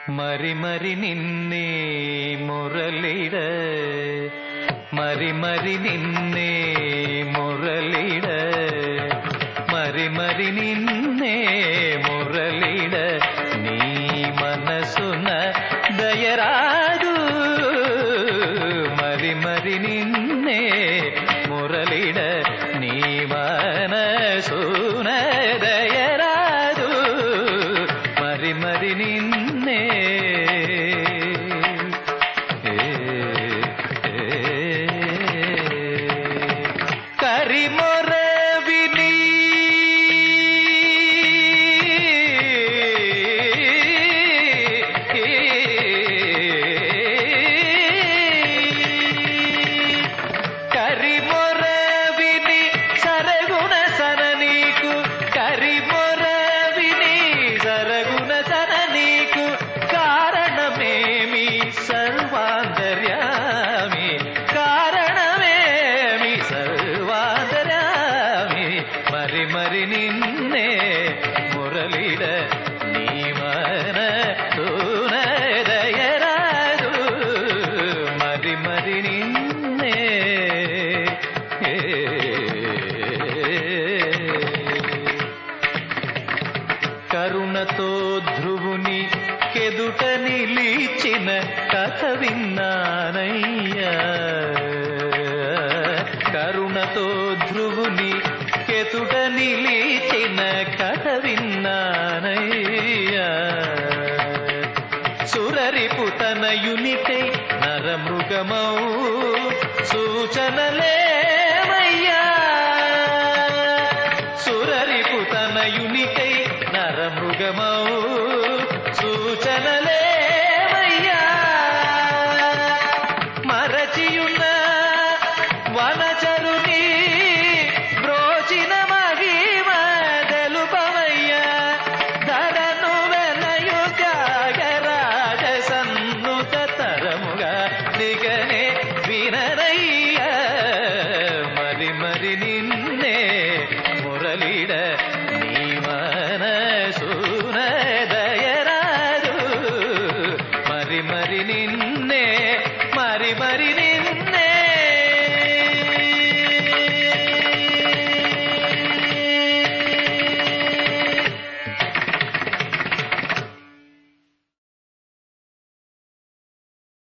మరి మరి నిన్నే మురళిడ మరి మరి నిన్నే మురళిడ మరి మరి నిన్నే మురళిడ నీ మనసున దయరాదు మరి మరి నిన్నే మురళిడ నీ మనసున దయరాదు మరి మరి నిన్నే కరిమొర విని కరిమొర విని సరగుణ సన నీకు కరిమొర విని సరగుణ సన నీకు కారణమేమి సర్వాంతర్యామి కారణమేమి సర్వాంతర్యామి మరి మరి నిన్నే మురళిడ నీ మనసున దయరాదు మరి మరి నిన్నే కరుణతో ధ్రువుని కెదుట నిలిచిన కథ విన్నానయ్యా కరుణతో ధ్రువుని కెదుట నిలిచిన కథ విన్నానయ్యా సురరిపు తనయునికై నరమృగమౌ సూచనలేమయ్యా సురరిపు తనయునికై నరమృగమౌ సూచనలేమయ్యా మరచియున్న వనచరుని బ్రోచిన మహిమ తెలుపవయ్యా ధరను వెలయు త్యాగరాజ సన్నుత తరముగా దిగనే వినరయ్యా మరి మరి నిన్నే మురళిడ